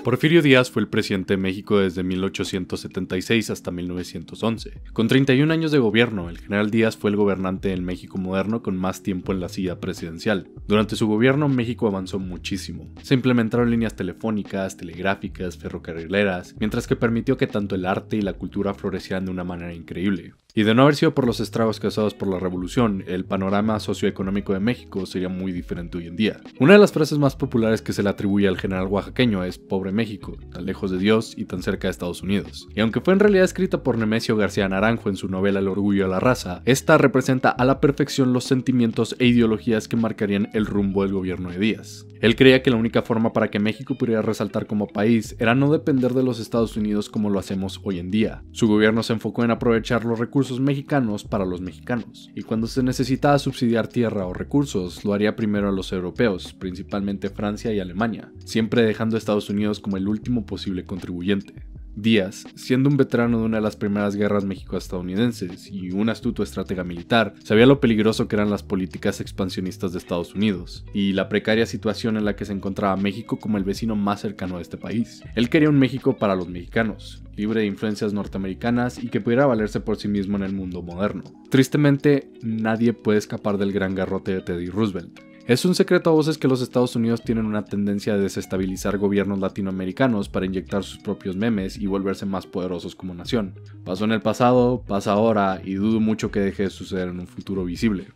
Porfirio Díaz fue el presidente de México desde 1876 hasta 1911. Con 31 años de gobierno, el general Díaz fue el gobernante del México moderno con más tiempo en la silla presidencial. Durante su gobierno, México avanzó muchísimo. Se implementaron líneas telefónicas, telegráficas, ferrocarrileras, mientras que permitió que tanto el arte y la cultura florecieran de una manera increíble. Y de no haber sido por los estragos causados por la revolución, el panorama socioeconómico de México sería muy diferente hoy en día. Una de las frases más populares que se le atribuye al general oaxaqueño es "Pobre México, tan lejos de Dios y tan cerca de Estados Unidos". Y aunque fue en realidad escrita por Nemesio García Naranjo en su novela El orgullo de la raza, esta representa a la perfección los sentimientos e ideologías que marcarían el rumbo del gobierno de Díaz. Él creía que la única forma para que México pudiera resaltar como país era no depender de los Estados Unidos como lo hacemos hoy en día. Su gobierno se enfocó en aprovechar los recursos mexicanos para los mexicanos, y cuando se necesitaba subsidiar tierra o recursos, lo haría primero a los europeos, principalmente Francia y Alemania, siempre dejando a Estados Unidos como el último posible contribuyente. Díaz, siendo un veterano de una de las primeras guerras mexico-estadounidenses y un astuto estratega militar, sabía lo peligroso que eran las políticas expansionistas de Estados Unidos y la precaria situación en la que se encontraba México como el vecino más cercano de este país. Él quería un México para los mexicanos, libre de influencias norteamericanas y que pudiera valerse por sí mismo en el mundo moderno. Tristemente, nadie puede escapar del gran garrote de Teddy Roosevelt. Es un secreto a voces que los Estados Unidos tienen una tendencia a desestabilizar gobiernos latinoamericanos para inyectar sus propios memes y volverse más poderosos como nación. Pasó en el pasado, pasa ahora y dudo mucho que deje de suceder en un futuro visible.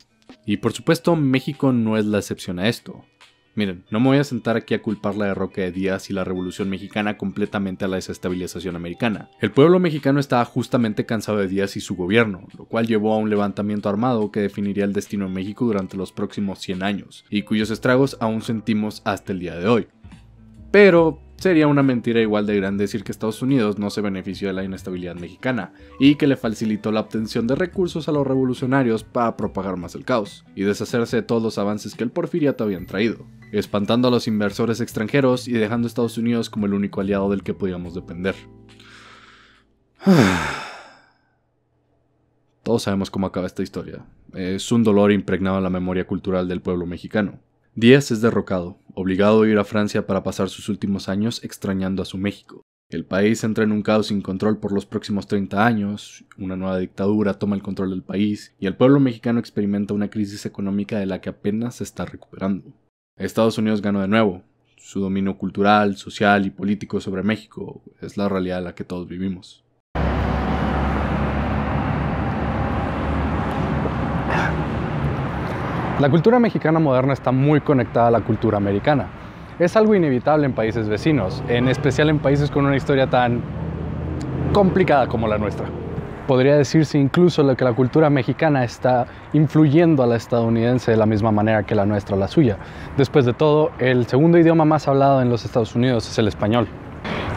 Y por supuesto, México no es la excepción a esto. Miren, no me voy a sentar aquí a culpar la derrota de Díaz y la Revolución Mexicana completamente a la desestabilización americana. El pueblo mexicano estaba justamente cansado de Díaz y su gobierno, lo cual llevó a un levantamiento armado que definiría el destino de México durante los próximos 100 años, y cuyos estragos aún sentimos hasta el día de hoy. Pero sería una mentira igual de grande decir que Estados Unidos no se benefició de la inestabilidad mexicana y que le facilitó la obtención de recursos a los revolucionarios para propagar más el caos y deshacerse de todos los avances que el porfiriato habían traído, espantando a los inversores extranjeros y dejando a Estados Unidos como el único aliado del que podíamos depender. Todos sabemos cómo acaba esta historia. Es un dolor impregnado en la memoria cultural del pueblo mexicano. Díaz es derrocado, obligado a ir a Francia para pasar sus últimos años extrañando a su México. El país entra en un caos sin control por los próximos 30 años, una nueva dictadura toma el control del país y el pueblo mexicano experimenta una crisis económica de la que apenas se está recuperando. Estados Unidos ganó de nuevo. Su dominio cultural, social y político sobre México es la realidad en la que todos vivimos. La cultura mexicana moderna está muy conectada a la cultura americana. Es algo inevitable en países vecinos, en especial en países con una historia tan complicada como la nuestra. Podría decirse incluso que la cultura mexicana está influyendo a la estadounidense de la misma manera que la nuestra la suya. Después de todo, el segundo idioma más hablado en los Estados Unidos es el español.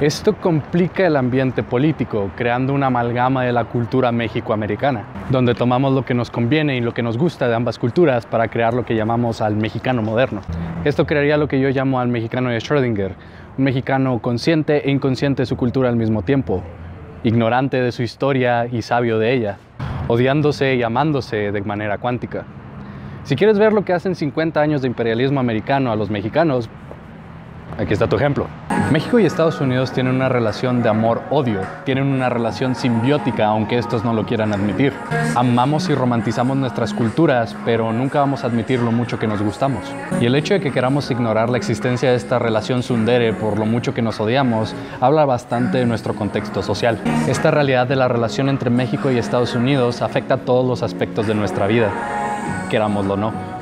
Esto complica el ambiente político, creando una amalgama de la cultura mexicoamericana, donde tomamos lo que nos conviene y lo que nos gusta de ambas culturas para crear lo que llamamos al mexicano moderno. Esto crearía lo que yo llamo al mexicano de Schrödinger, un mexicano consciente e inconsciente de su cultura al mismo tiempo, ignorante de su historia y sabio de ella, odiándose y amándose de manera cuántica. Si quieres ver lo que hacen 50 años de imperialismo americano a los mexicanos, aquí está tu ejemplo. México y Estados Unidos tienen una relación de amor-odio, tienen una relación simbiótica, aunque estos no lo quieran admitir. Amamos y romantizamos nuestras culturas, pero nunca vamos a admitir lo mucho que nos gustamos. Y el hecho de que queramos ignorar la existencia de esta relación tsundere por lo mucho que nos odiamos, habla bastante de nuestro contexto social. Esta realidad de la relación entre México y Estados Unidos afecta a todos los aspectos de nuestra vida, querámoslo o no.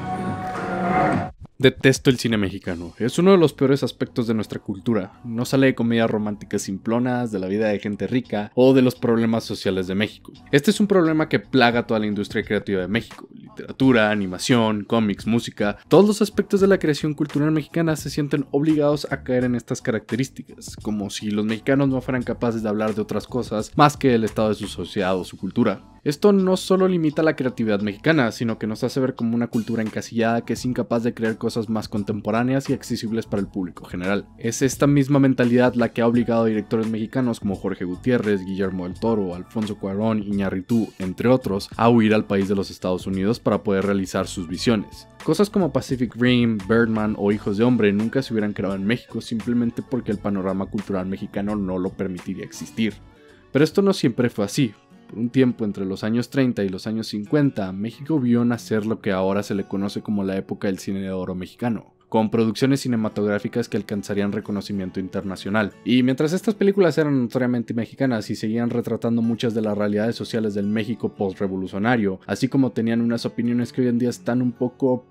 Detesto el cine mexicano, es uno de los peores aspectos de nuestra cultura. No sale de comedias románticas simplonas, de la vida de gente rica o de los problemas sociales de México. Este es un problema que plaga toda la industria creativa de México. Literatura, animación, cómics, música, todos los aspectos de la creación cultural mexicana se sienten obligados a caer en estas características, como si los mexicanos no fueran capaces de hablar de otras cosas más que del estado de su sociedad o su cultura. Esto no solo limita la creatividad mexicana, sino que nos hace ver como una cultura encasillada que es incapaz de crear cosas más contemporáneas y accesibles para el público general. Es esta misma mentalidad la que ha obligado a directores mexicanos como Jorge Gutiérrez, Guillermo del Toro, Alfonso Cuarón, Iñárritu, entre otros, a huir al país de los Estados Unidos para poder realizar sus visiones. Cosas como Pacific Rim, Birdman o Hijos de Hombre nunca se hubieran creado en México simplemente porque el panorama cultural mexicano no lo permitiría existir. Pero esto no siempre fue así. Por un tiempo entre los años 30 y los años 50, México vio nacer lo que ahora se le conoce como la época del cine de oro mexicano, con producciones cinematográficas que alcanzarían reconocimiento internacional. Y mientras estas películas eran notoriamente mexicanas y seguían retratando muchas de las realidades sociales del México postrevolucionario, así como tenían unas opiniones que hoy en día están un poco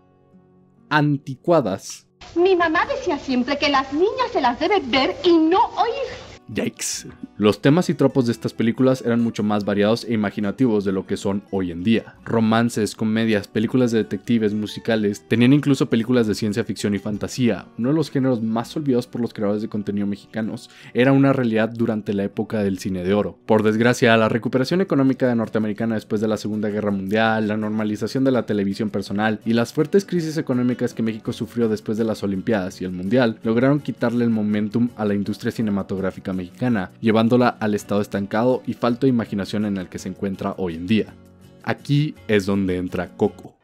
anticuadas. Mi mamá decía siempre que las niñas se las debe ver y no oír. Yikes. Los temas y tropos de estas películas eran mucho más variados e imaginativos de lo que son hoy en día. Romances, comedias, películas de detectives, musicales, tenían incluso películas de ciencia ficción y fantasía. Uno de los géneros más olvidados por los creadores de contenido mexicanos era una realidad durante la época del cine de oro. Por desgracia, la recuperación económica norteamericana después de la Segunda Guerra Mundial, la normalización de la televisión personal y las fuertes crisis económicas que México sufrió después de las Olimpiadas y el Mundial lograron quitarle el momentum a la industria cinematográfica mexicana, llevándola al estado estancado y falto de imaginación en el que se encuentra hoy en día. Aquí es donde entra Coco.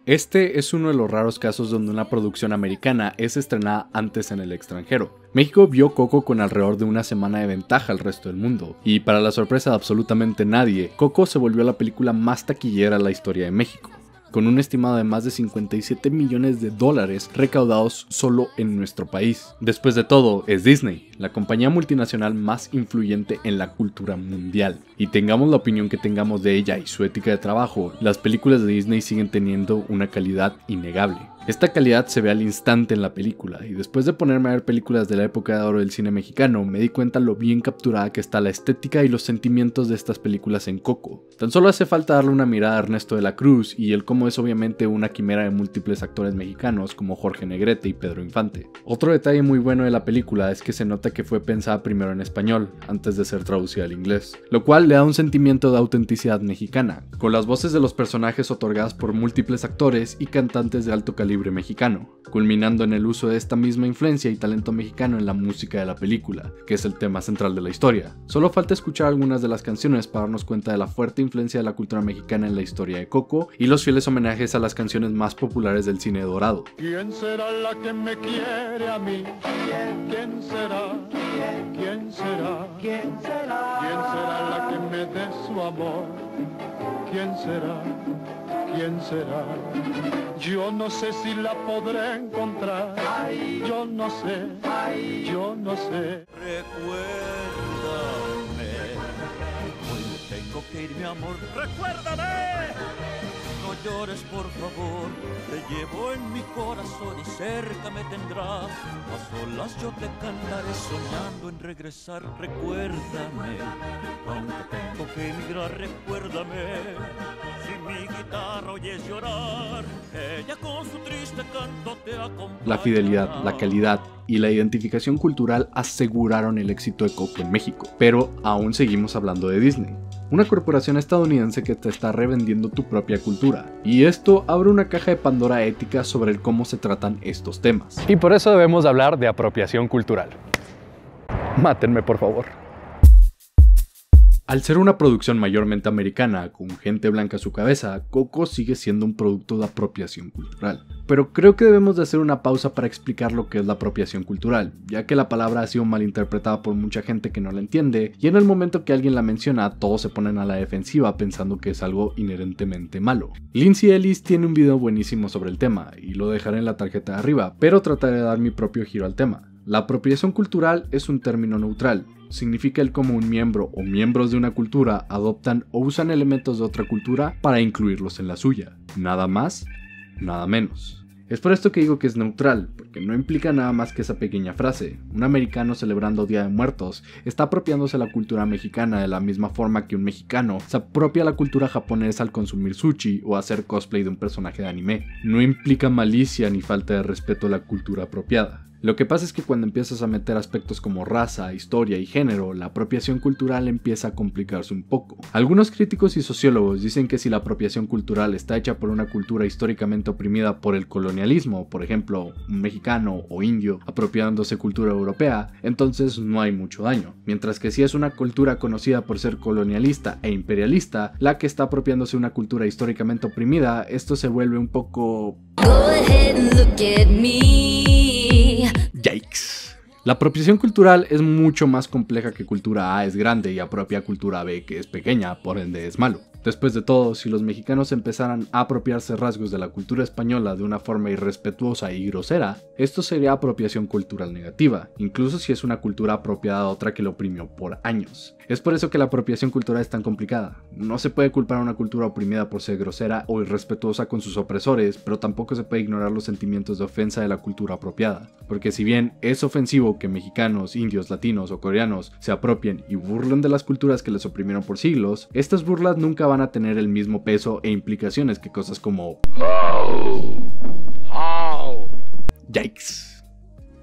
Este es uno de los raros casos donde una producción americana es estrenada antes en el extranjero. México vio Coco con alrededor de una semana de ventaja al resto del mundo, y para la sorpresa de absolutamente nadie, Coco se volvió la película más taquillera de la historia de México, con un estimado de más de 57 millones de dólares recaudados solo en nuestro país. Después de todo, es Disney, la compañía multinacional más influyente en la cultura mundial. Y tengamos la opinión que tengamos de ella y su ética de trabajo, las películas de Disney siguen teniendo una calidad innegable. Esta calidad se ve al instante en la película, y después de ponerme a ver películas de la época de oro del cine mexicano, me di cuenta lo bien capturada que está la estética y los sentimientos de estas películas en Coco. Tan solo hace falta darle una mirada a Ernesto de la Cruz y el cómo es obviamente una quimera de múltiples actores mexicanos como Jorge Negrete y Pedro Infante. Otro detalle muy bueno de la película es que se nota que fue pensada primero en español, antes de ser traducida al inglés, lo cual le da un sentimiento de autenticidad mexicana, con las voces de los personajes otorgadas por múltiples actores y cantantes de alto calibre mexicano, culminando en el uso de esta misma influencia y talento mexicano en la música de la película, que es el tema central de la historia. Solo falta escuchar algunas de las canciones para darnos cuenta de la fuerte influencia de la cultura mexicana en la historia de Coco y los fieles homenajes a las canciones más populares del cine dorado. ¿Quién será la que me quiere a mí? ¿Quién será? ¿Quién será? ¿Quién será? ¿Quién será la que me dé su amor? ¿Quién será? ¿Quién será? Yo no sé si la podré encontrar. Yo no sé, yo no sé. Recuérdame, hoy tengo que ir, mi amor. Recuérdame. No llores, por favor, te llevo en mi corazón y cerca me tendrás. A solas yo te cantaré soñando en regresar. Recuérdame, aunque tengo que emigrar, recuérdame. Si mi guitarra oyes llorar, ella con su triste canto te acompaña. La fidelidad, la calidad y la identificación cultural aseguraron el éxito de Coco en México, pero aún seguimos hablando de Disney, una corporación estadounidense que te está revendiendo tu propia cultura, y esto abre una caja de Pandora ética sobre el cómo se tratan estos temas. Y por eso debemos hablar de apropiación cultural. Mátenme, por favor. Al ser una producción mayormente americana, con gente blanca a su cabeza, Coco sigue siendo un producto de apropiación cultural. Pero creo que debemos de hacer una pausa para explicar lo que es la apropiación cultural, ya que la palabra ha sido malinterpretada por mucha gente que no la entiende, y en el momento que alguien la menciona, todos se ponen a la defensiva pensando que es algo inherentemente malo. Lindsay Ellis tiene un video buenísimo sobre el tema, y lo dejaré en la tarjeta de arriba, pero trataré de dar mi propio giro al tema. La apropiación cultural es un término neutral. Significa el cómo un miembro o miembros de una cultura adoptan o usan elementos de otra cultura para incluirlos en la suya. Nada más, nada menos. Es por esto que digo que es neutral, porque no implica nada más que esa pequeña frase. Un americano celebrando Día de Muertos está apropiándose la cultura mexicana de la misma forma que un mexicano se apropia la cultura japonesa al consumir sushi o hacer cosplay de un personaje de anime. No implica malicia ni falta de respeto a la cultura apropiada. Lo que pasa es que cuando empiezas a meter aspectos como raza, historia y género, la apropiación cultural empieza a complicarse un poco. Algunos críticos y sociólogos dicen que si la apropiación cultural está hecha por una cultura históricamente oprimida por el colonialismo, por ejemplo, un mexicano o indio apropiándose cultura europea, entonces no hay mucho daño. Mientras que si es una cultura conocida por ser colonialista e imperialista, la que está apropiándose una cultura históricamente oprimida, esto se vuelve un poco... Go ahead and look at me. Yikes. La apropiación cultural es mucho más compleja que cultura A es grande y apropia cultura B que es pequeña, por ende es malo. Después de todo, si los mexicanos empezaran a apropiarse rasgos de la cultura española de una forma irrespetuosa y grosera, esto sería apropiación cultural negativa, incluso si es una cultura apropiada a otra que lo oprimió por años. Es por eso que la apropiación cultural es tan complicada. No se puede culpar a una cultura oprimida por ser grosera o irrespetuosa con sus opresores, pero tampoco se puede ignorar los sentimientos de ofensa de la cultura apropiada. Porque si bien es ofensivo que mexicanos, indios, latinos o coreanos se apropien y burlen de las culturas que les oprimieron por siglos, estas burlas nunca van a tener el mismo peso e implicaciones que cosas como yikes.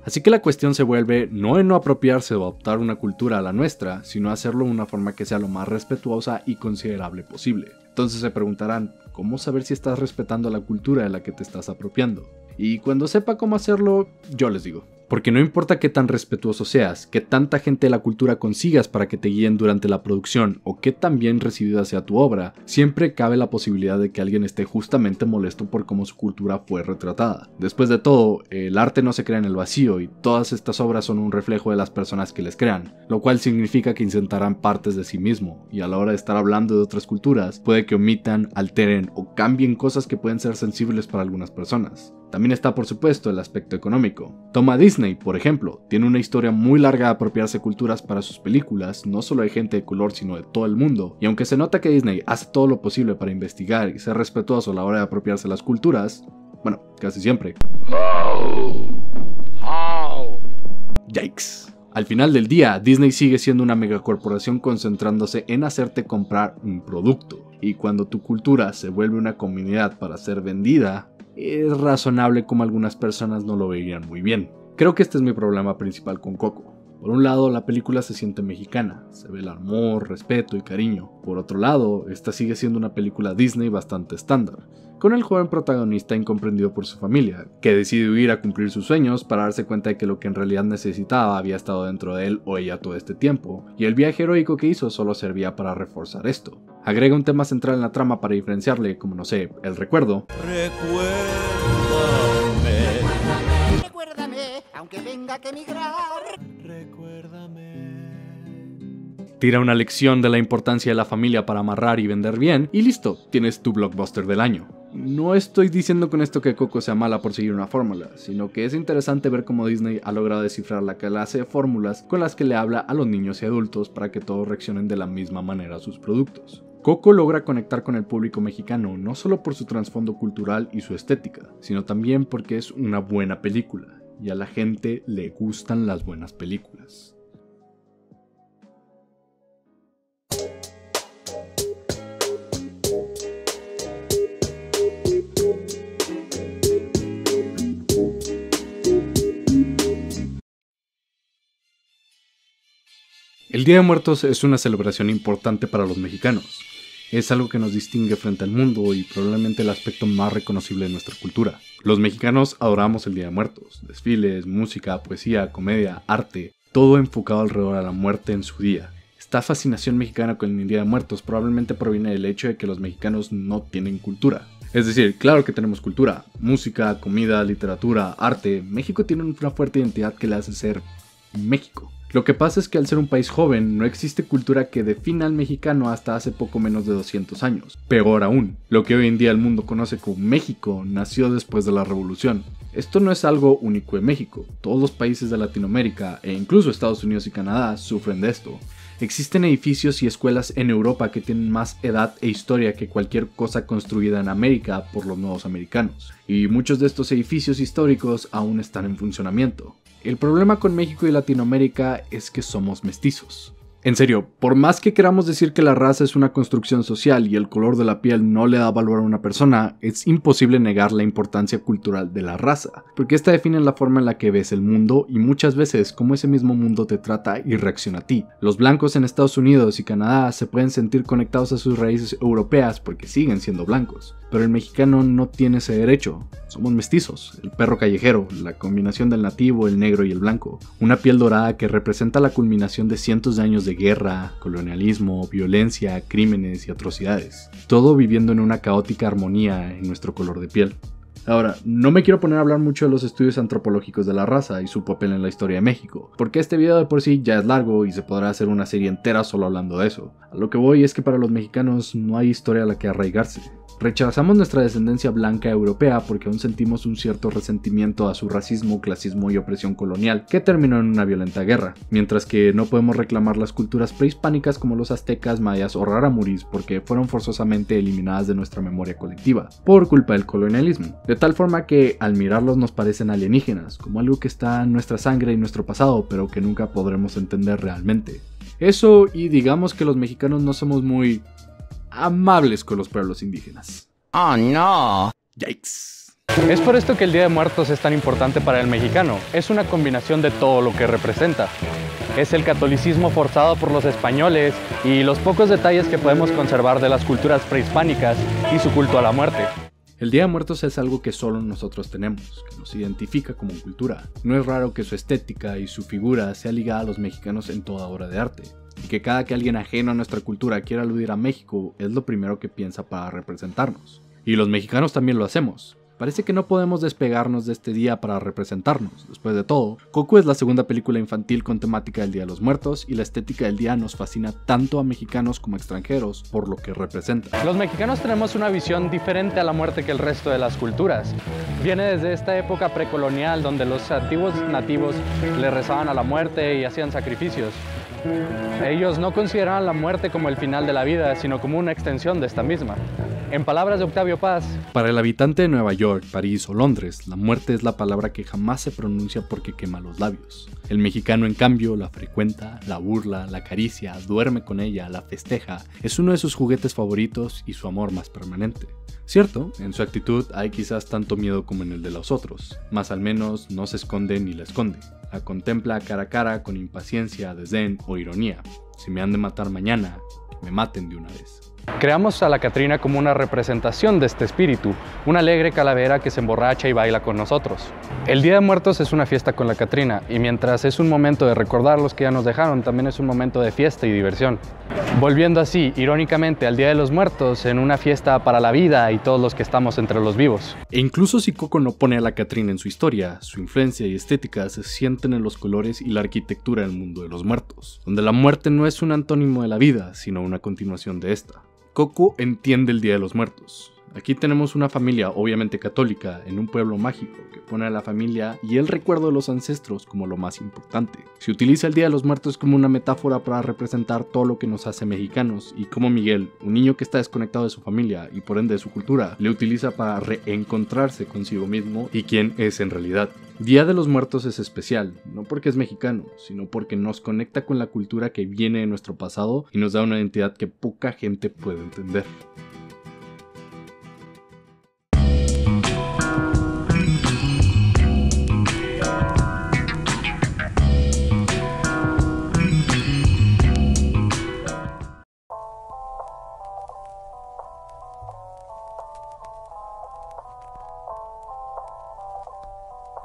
Así que la cuestión se vuelve no en no apropiarse o adoptar una cultura a la nuestra, sino hacerlo de una forma que sea lo más respetuosa y considerable posible. Entonces se preguntarán, ¿cómo saber si estás respetando la cultura de la que te estás apropiando? Y cuando sepa cómo hacerlo, yo les digo. Porque no importa qué tan respetuoso seas, qué tanta gente de la cultura consigas para que te guíen durante la producción o qué tan bien recibida sea tu obra, siempre cabe la posibilidad de que alguien esté justamente molesto por cómo su cultura fue retratada. Después de todo, el arte no se crea en el vacío y todas estas obras son un reflejo de las personas que les crean, lo cual significa que insertarán partes de sí mismo, y a la hora de estar hablando de otras culturas, puede que omitan, alteren o cambien cosas que pueden ser sensibles para algunas personas. También está por supuesto el aspecto económico. Toma Disney, por ejemplo, tiene una historia muy larga de apropiarse culturas para sus películas, no solo de gente de color sino de todo el mundo, y aunque se nota que Disney hace todo lo posible para investigar y ser respetuoso a la hora de apropiarse las culturas, bueno, casi siempre. Yikes. Al final del día, Disney sigue siendo una megacorporación concentrándose en hacerte comprar un producto, y cuando tu cultura se vuelve una comunidad para ser vendida, es razonable como algunas personas no lo verían muy bien. Creo que este es mi problema principal con Coco. Por un lado, la película se siente mexicana, se ve el amor, respeto y cariño. Por otro lado, esta sigue siendo una película Disney bastante estándar, con el joven protagonista incomprendido por su familia, que decide huir a cumplir sus sueños para darse cuenta de que lo que en realidad necesitaba había estado dentro de él o ella todo este tiempo, y el viaje heroico que hizo solo servía para reforzar esto. Agrega un tema central en la trama para diferenciarle, como no sé, el recuerdo. Recuérdame, aunque tenga que emigrar. Tira una lección de la importancia de la familia para amarrar y vender bien, y listo, tienes tu blockbuster del año. No estoy diciendo con esto que Coco sea mala por seguir una fórmula, sino que es interesante ver cómo Disney ha logrado descifrar la clase de fórmulas con las que le habla a los niños y adultos para que todos reaccionen de la misma manera a sus productos. Coco logra conectar con el público mexicano no solo por su trasfondo cultural y su estética, sino también porque es una buena película, y a la gente le gustan las buenas películas. El Día de Muertos es una celebración importante para los mexicanos. Es algo que nos distingue frente al mundo y probablemente el aspecto más reconocible de nuestra cultura. Los mexicanos adoramos el Día de Muertos. Desfiles, música, poesía, comedia, arte, todo enfocado alrededor de la muerte en su día. Esta fascinación mexicana con el Día de Muertos probablemente proviene del hecho de que los mexicanos no tienen cultura. Es decir, claro que tenemos cultura, música, comida, literatura, arte. México tiene una fuerte identidad que le hace ser México. Lo que pasa es que al ser un país joven, no existe cultura que defina al mexicano hasta hace poco menos de 200 años. Peor aún, lo que hoy en día el mundo conoce como México nació después de la Revolución. Esto no es algo único de México, todos los países de Latinoamérica e incluso Estados Unidos y Canadá sufren de esto. Existen edificios y escuelas en Europa que tienen más edad e historia que cualquier cosa construida en América por los nuevos americanos, y muchos de estos edificios históricos aún están en funcionamiento. El problema con México y Latinoamérica es que somos mestizos. En serio, por más que queramos decir que la raza es una construcción social y el color de la piel no le da valor a una persona, es imposible negar la importancia cultural de la raza, porque esta define la forma en la que ves el mundo y muchas veces cómo ese mismo mundo te trata y reacciona a ti. Los blancos en Estados Unidos y Canadá se pueden sentir conectados a sus raíces europeas porque siguen siendo blancos, pero el mexicano no tiene ese derecho. Somos mestizos, el perro callejero, la combinación del nativo, el negro y el blanco, una piel dorada que representa la culminación de cientos de años de guerra, colonialismo, violencia, crímenes y atrocidades, todo viviendo en una caótica armonía en nuestro color de piel. Ahora, no me quiero poner a hablar mucho de los estudios antropológicos de la raza y su papel en la historia de México, porque este video de por sí ya es largo y se podrá hacer una serie entera solo hablando de eso. A lo que voy es que para los mexicanos no hay historia a la que arraigarse. Rechazamos nuestra descendencia blanca europea porque aún sentimos un cierto resentimiento a su racismo, clasismo y opresión colonial que terminó en una violenta guerra, mientras que no podemos reclamar las culturas prehispánicas como los aztecas, mayas o rarámuris porque fueron forzosamente eliminadas de nuestra memoria colectiva por culpa del colonialismo, de tal forma que al mirarlos nos parecen alienígenas, como algo que está en nuestra sangre y nuestro pasado pero que nunca podremos entender realmente. Eso, y digamos que los mexicanos no somos muy amables con los pueblos indígenas. Oh no. Yikes. Es por esto que el Día de Muertos es tan importante para el mexicano. Es una combinación de todo lo que representa. Es el catolicismo forzado por los españoles y los pocos detalles que podemos conservar de las culturas prehispánicas y su culto a la muerte. El Día de Muertos es algo que solo nosotros tenemos, que nos identifica como cultura. No es raro que su estética y su figura sea ligada a los mexicanos en toda obra de arte, y que cada que alguien ajeno a nuestra cultura quiera aludir a México es lo primero que piensa para representarnos. Y los mexicanos también lo hacemos. Parece que no podemos despegarnos de este día para representarnos. Después de todo, Coco es la segunda película infantil con temática del Día de los Muertos y la estética del día nos fascina tanto a mexicanos como a extranjeros por lo que representa. Los mexicanos tenemos una visión diferente a la muerte que el resto de las culturas. Viene desde esta época precolonial donde los antiguos nativos le rezaban a la muerte y hacían sacrificios. Ellos no consideraban la muerte como el final de la vida, sino como una extensión de esta misma. En palabras de Octavio Paz, para el habitante de Nueva York, París o Londres, la muerte es la palabra que jamás se pronuncia porque quema los labios. El mexicano, en cambio, la frecuenta, la burla, la acaricia, duerme con ella, la festeja, es uno de sus juguetes favoritos y su amor más permanente. Cierto, en su actitud hay quizás tanto miedo como en el de los otros, mas al menos no se esconde ni la esconde. La contempla cara a cara con impaciencia, desdén o ironía. Si me han de matar mañana, que me maten de una vez. creamos a la Catrina como una representación de este espíritu, una alegre calavera que se emborracha y baila con nosotros. El Día de Muertos es una fiesta con la Catrina, y mientras es un momento de recordar los que ya nos dejaron, también es un momento de fiesta y diversión. Volviendo así, irónicamente, al Día de los Muertos en una fiesta para la vida y todos los que estamos entre los vivos. E incluso si Coco no pone a la Catrina en su historia, su influencia y estética se sienten en los colores y la arquitectura del mundo de los muertos, donde la muerte no es un antónimo de la vida, sino una continuación de esta. Coco entiende el Día de los Muertos. Aquí tenemos una familia obviamente católica en un pueblo mágico que pone a la familia y el recuerdo de los ancestros como lo más importante. Se utiliza el Día de los Muertos como una metáfora para representar todo lo que nos hace mexicanos y como Miguel, un niño que está desconectado de su familia y por ende de su cultura, le utiliza para reencontrarse consigo mismo y quién es en realidad. Día de los Muertos es especial, no porque es mexicano, sino porque nos conecta con la cultura que viene de nuestro pasado y nos da una identidad que poca gente puede entender.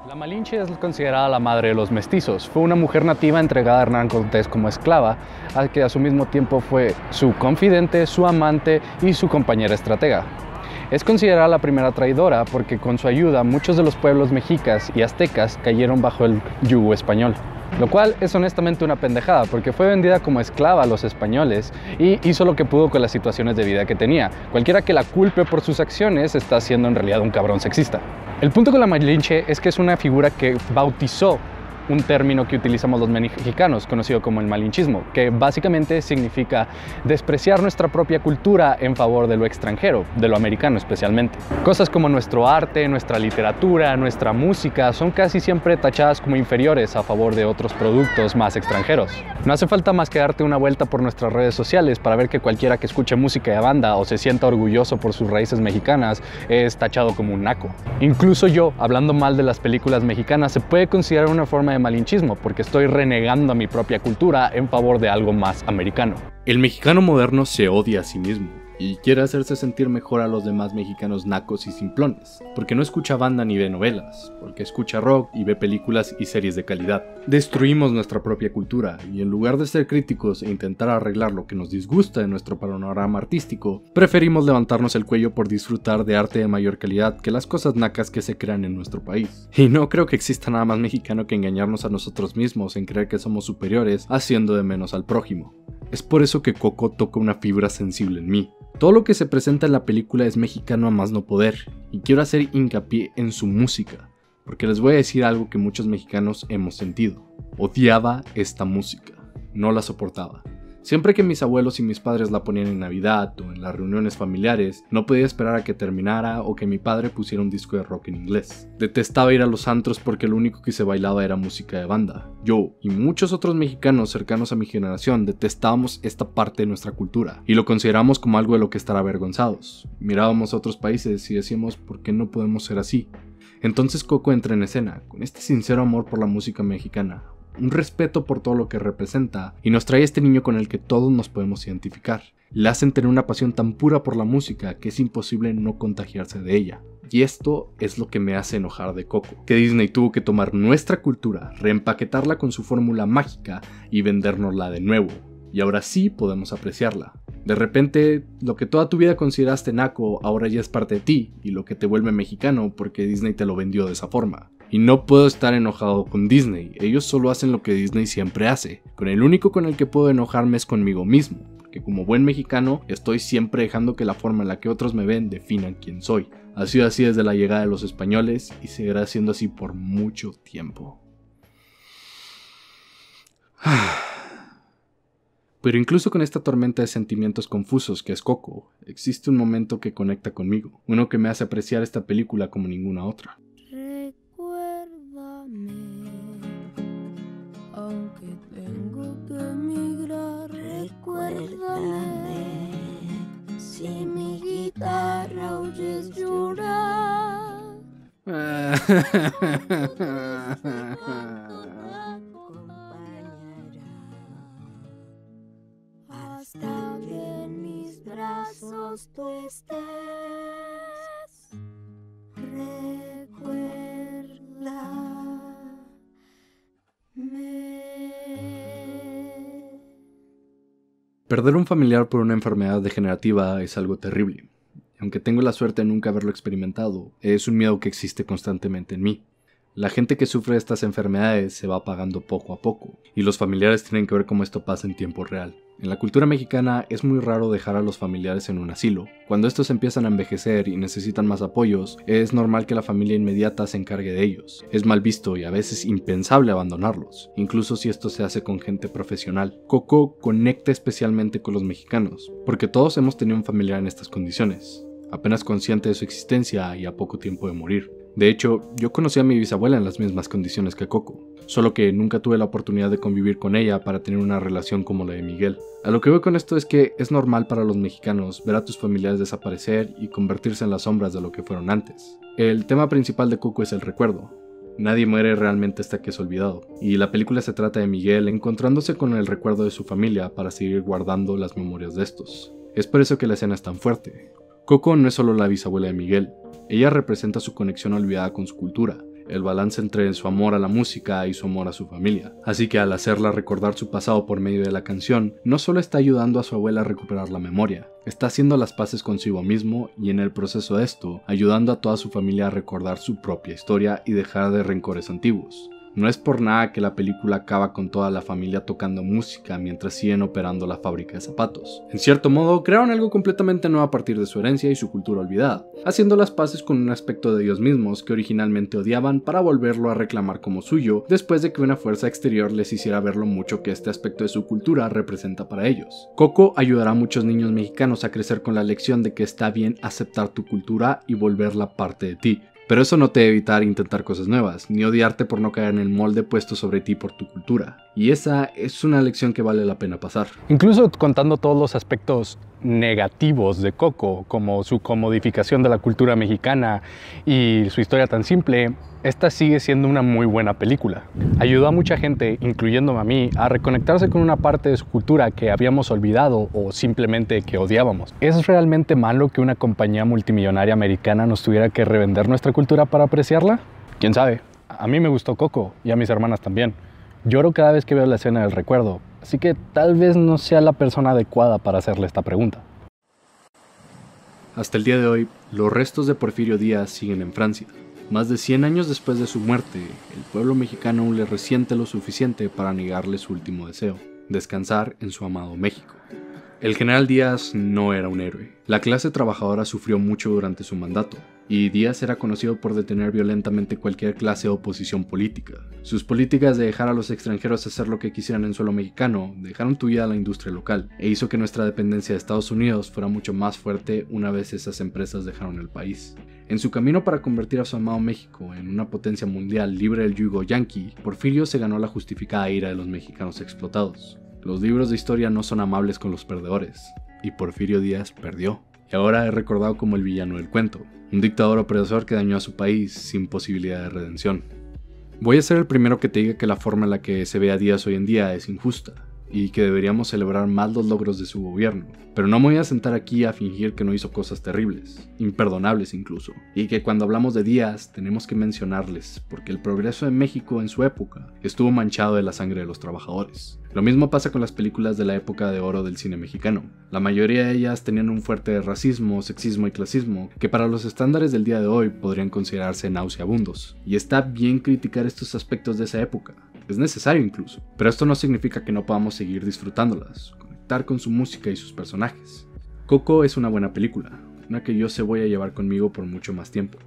La Malinche es considerada la madre de los mestizos. Fue una mujer nativa entregada a Hernán Cortés como esclava, al que a su mismo tiempo fue su confidente, su amante y su compañera estratega. Es considerada la primera traidora porque con su ayuda muchos de los pueblos mexicas y aztecas cayeron bajo el yugo español. Lo cual es honestamente una pendejada porque fue vendida como esclava a los españoles y hizo lo que pudo con las situaciones de vida que tenía. Cualquiera que la culpe por sus acciones está siendo en realidad un cabrón sexista. El punto con la Malinche es que es una figura que bautizó un término que utilizamos los mexicanos, conocido como el malinchismo, que básicamente significa despreciar nuestra propia cultura en favor de lo extranjero, de lo americano especialmente. Cosas como nuestro arte, nuestra literatura, nuestra música son casi siempre tachadas como inferiores a favor de otros productos más extranjeros. No hace falta más que darte una vuelta por nuestras redes sociales para ver que cualquiera que escuche música de banda o se sienta orgulloso por sus raíces mexicanas es tachado como un naco. Incluso yo, hablando mal de las películas mexicanas, se puede considerar una forma de malinchismo porque estoy renegando a mi propia cultura en favor de algo más americano. El mexicano moderno se odia a sí mismo y quiere hacerse sentir mejor a los demás mexicanos nacos y simplones, porque no escucha banda ni ve novelas, porque escucha rock y ve películas y series de calidad. Destruimos nuestra propia cultura y en lugar de ser críticos e intentar arreglar lo que nos disgusta de nuestro panorama artístico, preferimos levantarnos el cuello por disfrutar de arte de mayor calidad que las cosas nacas que se crean en nuestro país. Y no creo que exista nada más mexicano que engañarnos a nosotros mismos en creer que somos superiores haciendo de menos al prójimo. Es por eso que Coco toca una fibra sensible en mí. Todo lo que se presenta en la película es mexicano a más no poder, y quiero hacer hincapié en su música, porque les voy a decir algo que muchos mexicanos hemos sentido. Odiaba esta música, no la soportaba. Siempre que mis abuelos y mis padres la ponían en Navidad o en las reuniones familiares, no podía esperar a que terminara o que mi padre pusiera un disco de rock en inglés. Detestaba ir a los antros porque lo único que se bailaba era música de banda. Yo y muchos otros mexicanos cercanos a mi generación detestábamos esta parte de nuestra cultura y lo consideramos como algo de lo que estar avergonzados. Mirábamos a otros países y decíamos, ¿por qué no podemos ser así? Entonces Coco entra en escena, con este sincero amor por la música mexicana, un respeto por todo lo que representa, y nos trae a este niño con el que todos nos podemos identificar. Le hacen tener una pasión tan pura por la música que es imposible no contagiarse de ella. Y esto es lo que me hace enojar de Coco, que Disney tuvo que tomar nuestra cultura, reempaquetarla con su fórmula mágica y vendérnosla de nuevo. Y ahora sí podemos apreciarla. De repente, lo que toda tu vida consideraste naco ahora ya es parte de ti, y lo que te vuelve mexicano porque Disney te lo vendió de esa forma. Y no puedo estar enojado con Disney, ellos solo hacen lo que Disney siempre hace. Con el único con el que puedo enojarme es conmigo mismo, porque como buen mexicano estoy siempre dejando que la forma en la que otros me ven definan quién soy. Ha sido así desde la llegada de los españoles y seguirá siendo así por mucho tiempo. Pero incluso con esta tormenta de sentimientos confusos que es Coco, existe un momento que conecta conmigo, uno que me hace apreciar esta película como ninguna otra. Aunque tengo que emigrar, recuérdame. Si mi guitarra oyes llorar, hasta que en mis brazos tú estés. Perder un familiar por una enfermedad degenerativa es algo terrible. Aunque tengo la suerte de nunca haberlo experimentado, es un miedo que existe constantemente en mí. La gente que sufre estas enfermedades se va apagando poco a poco, y los familiares tienen que ver cómo esto pasa en tiempo real. En la cultura mexicana es muy raro dejar a los familiares en un asilo. Cuando estos empiezan a envejecer y necesitan más apoyos, es normal que la familia inmediata se encargue de ellos. Es mal visto y a veces impensable abandonarlos, incluso si esto se hace con gente profesional. Coco conecta especialmente con los mexicanos, porque todos hemos tenido un familiar en estas condiciones, apenas consciente de su existencia y a poco tiempo de morir. De hecho, yo conocí a mi bisabuela en las mismas condiciones que Coco, solo que nunca tuve la oportunidad de convivir con ella para tener una relación como la de Miguel. A lo que voy con esto es que es normal para los mexicanos ver a tus familiares desaparecer y convertirse en las sombras de lo que fueron antes. El tema principal de Coco es el recuerdo. Nadie muere realmente hasta que es olvidado, y la película se trata de Miguel encontrándose con el recuerdo de su familia para seguir guardando las memorias de estos. Es por eso que la escena es tan fuerte. Coco no es solo la bisabuela de Miguel, ella representa su conexión olvidada con su cultura, el balance entre su amor a la música y su amor a su familia. Así que al hacerla recordar su pasado por medio de la canción, no solo está ayudando a su abuela a recuperar la memoria, está haciendo las paces consigo mismo y en el proceso de esto, ayudando a toda su familia a recordar su propia historia y dejar de rencores antiguos. No es por nada que la película acaba con toda la familia tocando música mientras siguen operando la fábrica de zapatos. En cierto modo, crearon algo completamente nuevo a partir de su herencia y su cultura olvidada, haciendo las paces con un aspecto de ellos mismos que originalmente odiaban para volverlo a reclamar como suyo después de que una fuerza exterior les hiciera ver lo mucho que este aspecto de su cultura representa para ellos. Coco ayudará a muchos niños mexicanos a crecer con la lección de que está bien aceptar tu cultura y volverla parte de ti. Pero eso no te debe evitar intentar cosas nuevas, ni odiarte por no caer en el molde puesto sobre ti por tu cultura. Y esa es una lección que vale la pena pasar. Incluso contando todos los aspectos negativos de Coco, como su comodificación de la cultura mexicana y su historia tan simple, esta sigue siendo una muy buena película. Ayudó a mucha gente, incluyéndome a mí, a reconectarse con una parte de su cultura que habíamos olvidado o simplemente que odiábamos. ¿Es realmente malo que una compañía multimillonaria americana nos tuviera que revender nuestra cultura para apreciarla? ¿Quién sabe? A mí me gustó Coco y a mis hermanas también. Lloro cada vez que veo la escena del recuerdo, así que tal vez no sea la persona adecuada para hacerle esta pregunta. Hasta el día de hoy, los restos de Porfirio Díaz siguen en Francia. Más de 100 años después de su muerte, el pueblo mexicano aún le resiente lo suficiente para negarle su último deseo, descansar en su amado México. El general Díaz no era un héroe. La clase trabajadora sufrió mucho durante su mandato, y Díaz era conocido por detener violentamente cualquier clase de oposición política. Sus políticas de dejar a los extranjeros hacer lo que quisieran en suelo mexicano dejaron tuya a la industria local, e hizo que nuestra dependencia de Estados Unidos fuera mucho más fuerte una vez esas empresas dejaron el país. En su camino para convertir a su amado México en una potencia mundial libre del yugo yanqui, Porfirio se ganó la justificada ira de los mexicanos explotados. Los libros de historia no son amables con los perdedores, y Porfirio Díaz perdió. Y ahora es recordado como el villano del cuento, un dictador opresor que dañó a su país sin posibilidad de redención. Voy a ser el primero que te diga que la forma en la que se ve a Díaz hoy en día es injusta, y que deberíamos celebrar más los logros de su gobierno, pero no me voy a sentar aquí a fingir que no hizo cosas terribles, imperdonables incluso, y que cuando hablamos de Díaz tenemos que mencionarles, porque el progreso de México en su época estuvo manchado de la sangre de los trabajadores. Lo mismo pasa con las películas de la época de oro del cine mexicano. La mayoría de ellas tenían un fuerte racismo, sexismo y clasismo que para los estándares del día de hoy podrían considerarse nauseabundos. Y está bien criticar estos aspectos de esa época, es necesario incluso, pero esto no significa que no podamos seguir disfrutándolas, conectar con su música y sus personajes. Coco es una buena película, una que yo se voy a llevar conmigo por mucho más tiempo,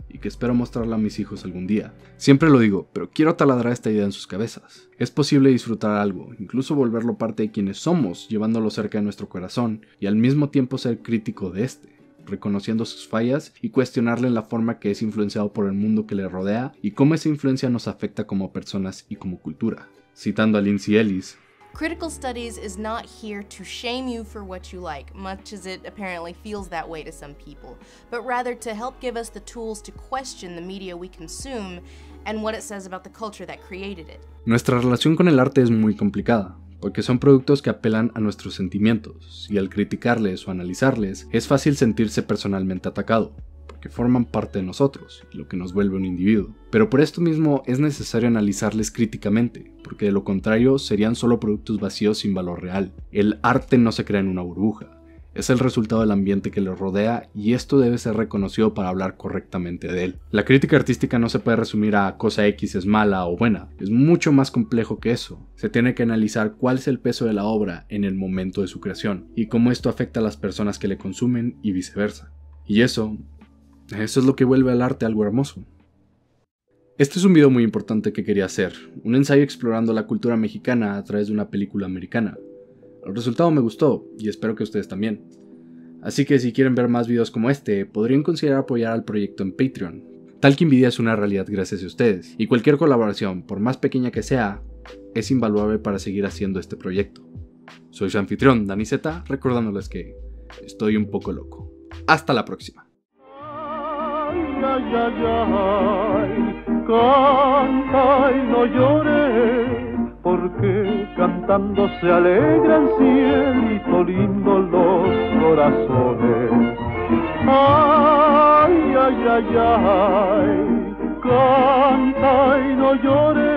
y que espero mostrarla a mis hijos algún día. Siempre lo digo, pero quiero taladrar esta idea en sus cabezas. Es posible disfrutar algo, incluso volverlo parte de quienes somos, llevándolo cerca de nuestro corazón, y al mismo tiempo ser crítico de este, reconociendo sus fallas y cuestionarle la forma que es influenciado por el mundo que le rodea y cómo esa influencia nos afecta como personas y como cultura. Citando a Lindsay Ellis, Critical Studies is not here to shame you for what you like, much as it apparently feels that way to some people, but rather to help give us the tools to question the media we consume and what it says about the culture that created it. Nuestra relación con el arte es muy complicada, porque son productos que apelan a nuestros sentimientos, y al criticarles o analizarles es fácil sentirse personalmente atacado, porque forman parte de nosotros y lo que nos vuelve un individuo. Pero por esto mismo es necesario analizarles críticamente, porque de lo contrario serían solo productos vacíos sin valor real. El arte no se crea en una burbuja, es el resultado del ambiente que lo rodea y esto debe ser reconocido para hablar correctamente de él. La crítica artística no se puede resumir a cosa X es mala o buena, es mucho más complejo que eso. Se tiene que analizar cuál es el peso de la obra en el momento de su creación y cómo esto afecta a las personas que le consumen y viceversa. Y eso es lo que vuelve al arte algo hermoso. Este es un video muy importante que quería hacer, un ensayo explorando la cultura mexicana a través de una película americana. El resultado me gustó y espero que ustedes también. Así que si quieren ver más videos como este, podrían considerar apoyar al proyecto en Patreon. Talking Invidia es una realidad gracias a ustedes, y cualquier colaboración, por más pequeña que sea, es invaluable para seguir haciendo este proyecto. Soy su anfitrión, Dani Z, recordándoles que estoy un poco loco. Hasta la próxima. Ay, ay, ay, canta y no llores, porque cantando se alegran cielito lindo los corazones. Ay, ay, ay, ay, canta y no llores.